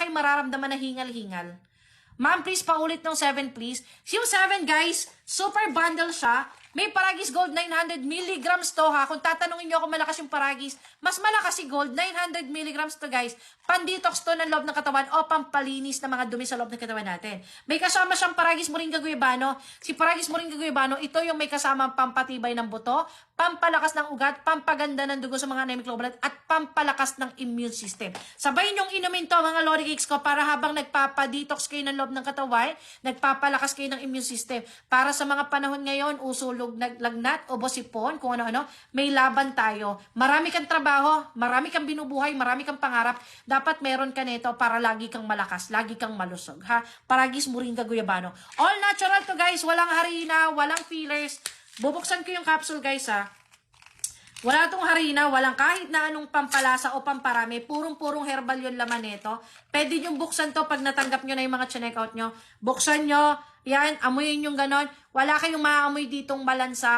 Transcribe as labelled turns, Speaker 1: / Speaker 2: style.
Speaker 1: kayo mararamdaman na hingal-hingal. Ma'am, please, paulit ng 7, please. Yung 7, guys, super bundle siya. May Paragis Gold 900 milligrams to, ha. Kung tatanungin nyo kung malakas yung Paragis, mas malakas si Gold. 900 milligrams to, guys. Pan-detox to ng loob ng katawan o pampalinis ng mga dumi sa loob ng katawan natin. May kasama siyang Paragis Moringa Guyabano. Si Paragis Moringa Guyabano, ito yung may kasama pampatibay ng buto, pampalakas ng ugat, pampaganda ng dugo sa mga anemic low blood, at pampalakas ng immune system. Sabay nyong inumin to, mga Lori Cakes ko, para habang nagpapadetox kayo ng loob ng katawan, nagpapalakas kayo ng immune system. Para sa mga panahon ngayon, usulog, naglagnat, o bosipon, kung ano-ano, may laban tayo. Marami kang trabaho, marami kang binubuhay, marami kang pangarap, dapat meron ka nito para lagi kang malakas, lagi kang malusog, ha? Paragis Moringa Guyabano. All natural to, guys, walang harina, walang fillers. Bubuksan ko yung capsule, guys, ha. Wala tong harina, walang kahit na anong pampalasa o pamparami. Purong-purong herbal yung laman nito. Pwede nyo buksan to pag natanggap nyo na yung mga check-out nyo. Buksan nyo, yan, amuyin yung ganon. Wala kayong maamoy ditong malansa.